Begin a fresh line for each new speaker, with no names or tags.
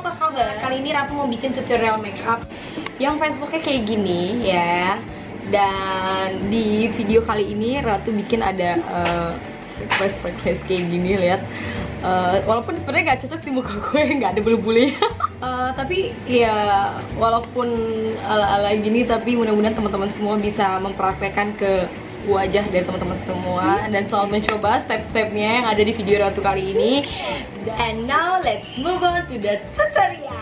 apa kabar? Kali ini Ratu mau bikin tutorial makeup yang face looknya kayak gini ya. Dan di video kali ini Ratu bikin ada freckles kayak gini, lihat. Walaupun sebenarnya nggak cocok sih muka gue, nggak ada bulu-bulunya. Tapi ya walaupun ala-ala gini, tapi mudah-mudahan teman-teman semua bisa mempraktekkan ke wajah dari teman-teman semua dan selalu mencoba step-stepnya yang ada di video Ratu kali ini. And now let's move on to the tutorial.